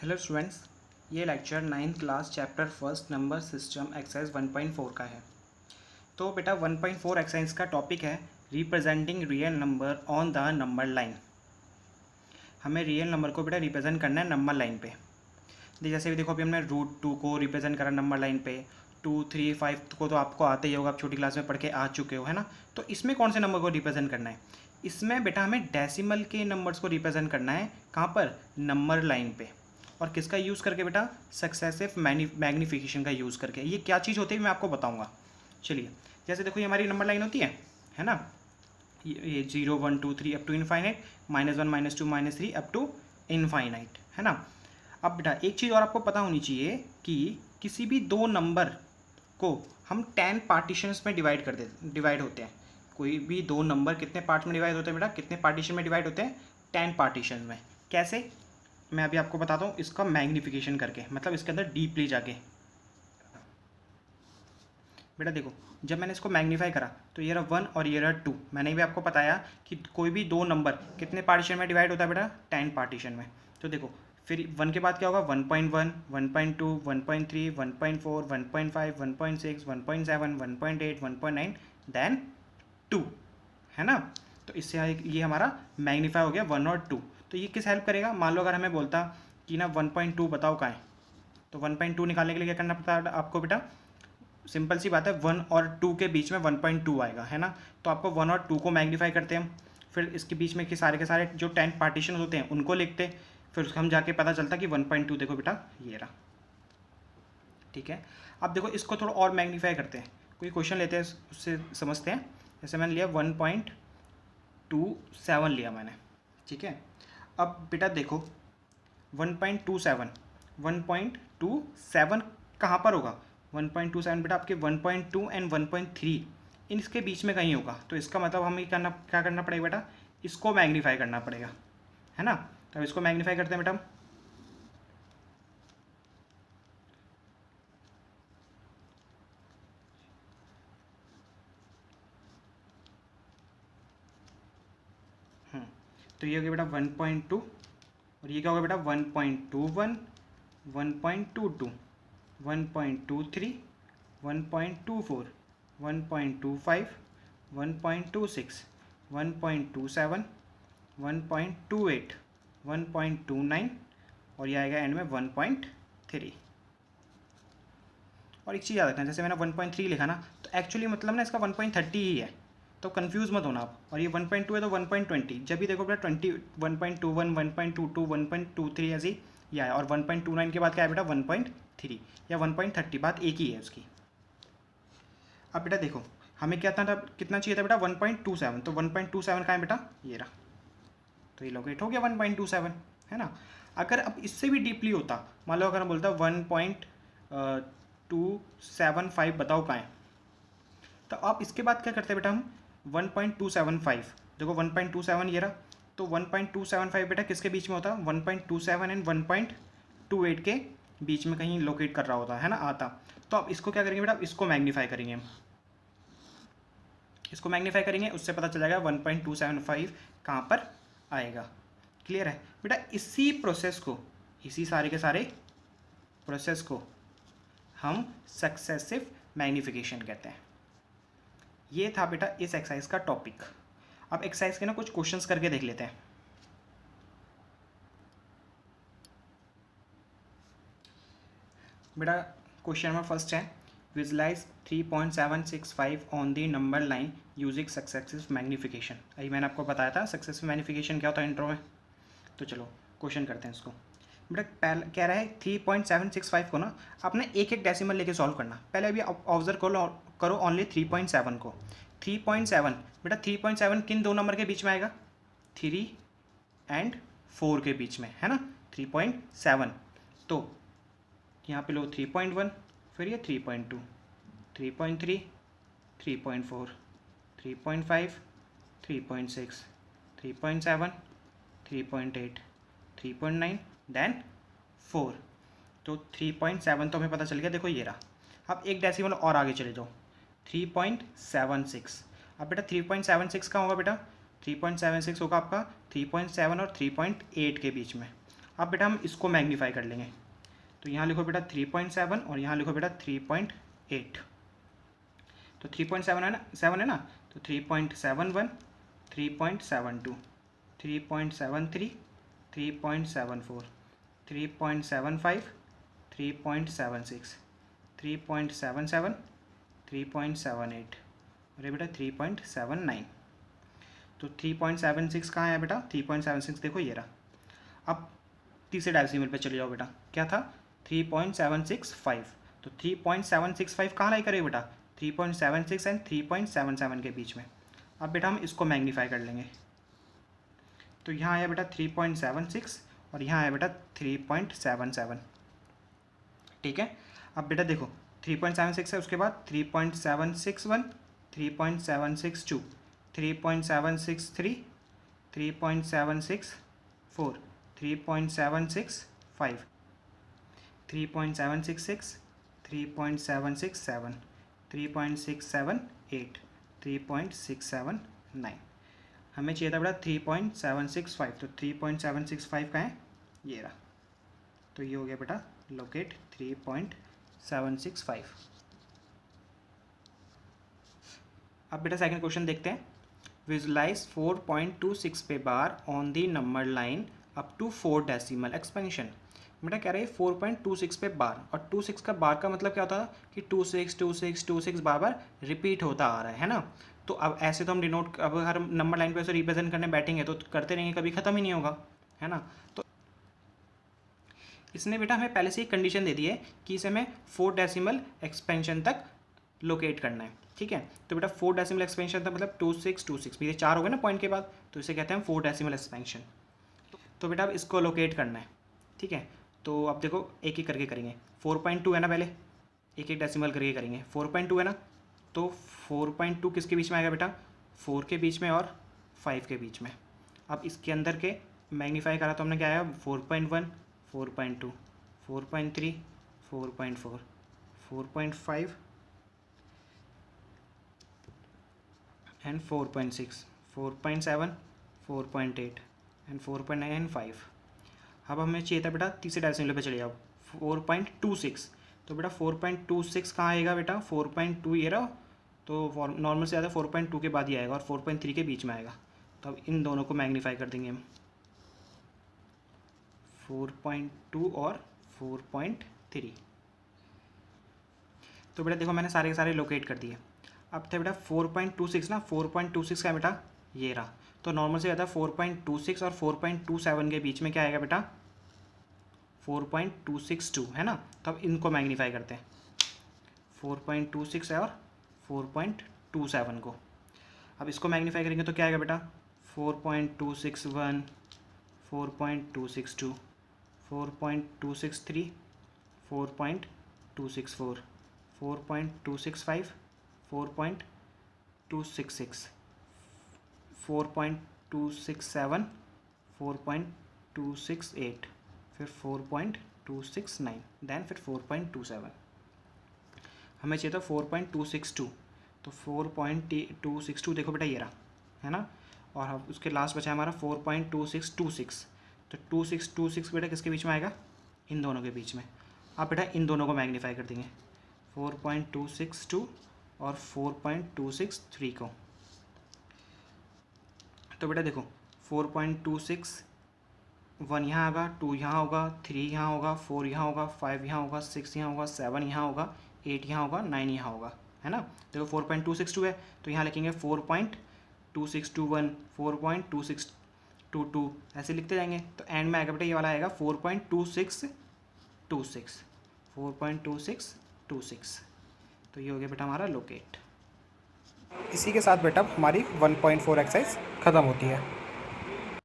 Hello students, ये lecture 9th class chapter first number system exercise 1.4 का है। तो बेटा 1.4 एक्सरसाइज का टॉपिक है representing real number on the number line. हमें रियल नंबर को बेटा रिप्रेजेंट करना है नंबर लाइन पे। जैसे भी देखो, अभी हमने √2 को रिप्रेजेंट करा नंबर लाइन पे। 2, 3, 5 को तो आपको आते ही होगा, आप छोटी क्लास में पढ़ के आ चुके हो, है ना। तो इसमें कौन से नंबर को रिप्रेजेंट करना है? इसमें बेटा हमें डेसिमल के नंबर्स को रिप्रेजेंट करना है। कहाँ पर? नंबर लाइन पे। और किसका यूज़ करके बेटा? सक्सेसिव मैग्नीफिकेशन का यूज़ करके। ये क्या चीज़ होती है मैं आपको बताऊंगा। चलिए, जैसे देखो ये हमारी नंबर लाइन होती है ना। ये 0, 1, 2, 3 up to infinite, -1, -2, -3 up to infinite, है ना। अब बेटा एक चीज़ और आपको पता होनी चाहिए कि किसी भी दो नंबर को हम 10 पार्टीशंस में डिवाइड होते हैं। कोई भी दो नंबर कितने पार्ट में डिवाइड होते हैं बेटा? कितने पार्टीशन में डिवाइड होते हैं? 10 पार्टीशन में। कैसे? मैं अभी आपको बताता हूँ, इसका मैग्नीफिकेशन करके, मतलब इसके अंदर डीपली जाके। बेटा देखो, जब मैंने इसको मैग्नीफाई करा तो ये रहा 1 और ये रहा 2। मैंने भी आपको बताया कि कोई भी दो नंबर कितने पार्टीशन में डिवाइड होता है बेटा? 10 पार्टीशन में। तो देखो फिर 1 के बाद क्या होगा? 1.1, 1.2, 1.3, 1.4, 1.5, 1.6, 1.7, 1.8, 1.9 देन 2, है ना। तो इससे ये हमारा मैग्नीफाई हो गया 1 और 2। तो ये किस हेल्प करेगा? मान लो अगर हमें बोलता कि ना 1.2 बताओ कहाँ है, तो 1.2 निकालने के लिए क्या करना पड़ता है आपको बेटा? सिंपल सी बात है, 1 और 2 के बीच में 1.2 आएगा, है ना। तो आपको 1 और 2 को मैग्नीफाई करते हैं हम, फिर इसके बीच में के सारे जो 10 पार्टीशन होते हैं उनको लिखते, फिर उसको हम जाके पता चलता कि 1.2 देखो बेटा ये रहा। ठीक है, अब देखो इसको थोड़ा और मैग्नीफाई करते हैं। कोई क्वेश्चन लेते हैं, उससे समझते हैं। जैसे मैंने लिया 1.27 लिया मैंने, ठीक है। अब बेटा देखो 1.27 कहाँ पर होगा? 1.27 बेटा आपके 1.2 एंड 1.3 इसके बीच में कहीं होगा। तो इसका मतलब हमें क्या करना पड़ेगा बेटा? इसको मैग्नीफाई करना पड़ेगा, है ना। तो इसको मैग्नीफाई करते हैं बेटा। तो ये हो गया बेटा 1.2 और ये क्या होगा बेटा? 1.21, 1.22, 1.23, 1.24, 1.25, 1.26, 1.27, 1.28, 1.29 और ये आएगा एंड में 1.3। और एक चीज़ याद रखना, जैसे मैंने 1.3 लिखा ना, तो एक्चुअली मतलब ना इसका 1.30 ही है, तो कंफ्यूज मत होना आप। और ये 1.2 है तो 1.20, जब भी देखो बेटा 20, 1.21, 1.22, 1.23 ऐसी ये आया। और 1.29 के बाद क्या है बेटा? 1.3 या 1.30, बात एक ही है उसकी। अब बेटा देखो हमें क्या था, कितना चाहिए था बेटा? 1.27। तो 1.27 कहाँ है बेटा? ये रहा। तो ये लोकेट हो गया 1.27, है ना। अगर अब इससे भी डीपली होता, मान लो अगर हम बोलता 1.275 बताओ कहाँ है, तो आप इसके बाद क्या करते बेटा? हम 1.275, देखो 1.27 ये रहा। तो 1.275 बेटा किसके बीच में होता? 1.27 एंड 1.28 के बीच में कहीं लोकेट कर रहा होता है ना, आता। तो आप इसको क्या करेंगे बेटा? इसको मैग्नीफाई करेंगे हम, इसको मैग्नीफाई करेंगे, उससे पता चल जाएगा 1.275 कहाँ पर आएगा। क्लियर है बेटा? इसी प्रोसेस को, इसी सारे के सारे प्रोसेस को हम सक्सेसिव मैग्नीफिकेशन कहते हैं। ये था बेटा इस एक्सरसाइज का टॉपिक। अब एक्सरसाइज के ना कुछ क्वेश्चंस करके देख लेते हैं। बेटा क्वेश्चन नंबर फर्स्ट है, visualise 3.765 on the number line using successive magnification. अभी मैंने आपको बताया था सक्सेसिव मैग्नीफिकेशन क्या होता है इंट्रो में। तो चलो क्वेश्चन करते हैं इसको। बेटा पहले कह रहा है 3.765 को ना आपने एक एक डेसिमल लेके सॉल्व करना। पहले अभी ऑब्जर्व करो ओनली 3.7 को। 3.7 बेटा 3.7 किन दो नंबर के बीच में आएगा? 3 एंड 4 के बीच में, है ना। 3.7 तो यहाँ पे लो 3.1, फिर ये 3.2, 3.3, 3.4, 3.5, 3.6, 3.7, 3.8, 3.9 देन 4। तो 3.7 तो हमें पता चल गया, देखो ये रहा। अब एक डेसिमल और आगे चले जाओ, 3.76। अब बेटा 3.76 का होगा बेटा? 3.76 होगा आपका 3.7 और 3.8 के बीच में। अब बेटा हम इसको मैग्नीफाई कर लेंगे, तो यहाँ लिखो बेटा 3.7 और यहाँ लिखो बेटा 3.8। तो 3.7 है ना, 7 है ना, तो 3.71, 3.72, 3.73, 3.74, 3.75, 3.76, 3.77, 3.78 और ये बेटा 3.79। तो 3.76 कहाँ है बेटा, 3.76 देखो ये रहा। अब तीसरे डेसिमल पे चले जाओ बेटा, क्या था 3.765, तो 3.765 कहाँ लाई करेगा बेटा, 3.76 एंड 3.77 के बीच में। अब बेटा हम इसको मैग्नीफाई कर लेंगे, तो यहाँ आया बेटा 3.76 और यहाँ आया बेटा 3.77, ठीक है। अब बेटा देखो 3.76 है, उसके बाद 3.761, 3.762, 3.763, 3.764, 3.765, 3.766, 3.767, 3.678, 3.679। हमें चाहिए था बेटा 3.765, तो 3.765 का है ये रहा। तो ये हो गया बेटा लोकेट 3.765। अब बेटा सेकंड क्वेश्चन देखते हैं। विजुलाइज 4.26 पे bar on the number line up to 4 decimal expansion. बेटा कह रहे हैं 4.26 पे बार, और 26 का बार का मतलब क्या होता है कि 26 26 26 बार बार रिपीट होता आ रहा है ना। तो अब ऐसे तो हम डिनोट, अब हर नंबर लाइन पे ऐसे रिप्रेजेंट करने बैठेंगे तो करते रहेंगे, कभी ख़त्म ही नहीं होगा, है ना। तो इसने बेटा हमें पहले से ही कंडीशन दे दी है कि इसे हमें 4 डेसिमल एक्सपेंशन तक लोकेट करना है, ठीक है। तो बेटा 4 डेसिमल एक्सपेंशन था मतलब 26 26, ये 4 हो गए ना पॉइंट के बाद, तो इसे कहते हैं 4 डेसिमल एक्सपेंशन। तो बेटा अब इसको लोकेट करना है, ठीक है। तो अब देखो एक एक करके करेंगे। 4.2 है ना, पहले एक एक डेसिमल करके करेंगे। 4.2 है ना, तो 4.2 किसके बीच में आएगा बेटा, 4 के बीच में और 5 के बीच में। अब इसके अंदर के मैग्नीफाई करा तो हमने क्या आया 4.1, 4.2, 4.3, 4.4, 4.5 एंड 4.6, 4.7, 4.8 एंड 4.9 एंड 5। अब हमें चाहिए था बेटा तीसरे डेसिमल पे चले जाओ 4.26। तो बेटा 4.26 कहाँ आएगा बेटा, 4.2 ये रहा, तो नॉर्मल से ज़्यादा 4.2 के बाद ही आएगा और 4.3 के बीच में आएगा। तो अब इन दोनों को मैग्नीफाई कर देंगे हम, 4.2 और 4.3। तो बेटा देखो मैंने सारे के सारे लोकेट कर दिए। अब थे बेटा 4.26 ना, 4.26 का बेटा ये रहा, तो नॉर्मल से ज़्यादा 4.26 और 4.27 के बीच में क्या आएगा बेटा 4.262, है ना। तो अब इनको मैग्नीफाई करते हैं, 4.26 है और 4.27 को। अब इसको मैग्नीफाई करेंगे तो क्या आएगा बेटा 4.261, 4.262, 4.263, 4.264, 4.265, 4.266, 4.267, 4.268, फिर 4.269, देन फिर 4.27। हमें चाहिए था 4.262, तो 4.262 देखो बेटा ये रहा, है ना। और अब उसके लास्ट बचा हमारा 4.2626, तो 2626 बेटा किसके बीच में आएगा, इन दोनों के बीच में। अब बेटा इन दोनों को मैग्नीफाई कर देंगे, 4.262 और 4.263 को। तो बेटा देखो 4.261 यहाँ होगा, 2 यहाँ होगा, 3 यहाँ होगा, 4 यहाँ होगा, 5 यहाँ होगा, 6 यहाँ होगा, 7 यहाँ होगा, 8 यहाँ होगा, 9 यहाँ होगा, है ना। देखो 4.262 है तो यहाँ लिखेंगे 4.2621, 4.2622, ऐसे लिखते जाएंगे। तो एंड में आएगा बेटा ये वाला आएगा 4.2626, 4.2626। तो ये हो गया बेटा हमारा लोकेट। इसी के साथ बेटा हमारी 1.4 एक्सरसाइज ख़त्म होती है।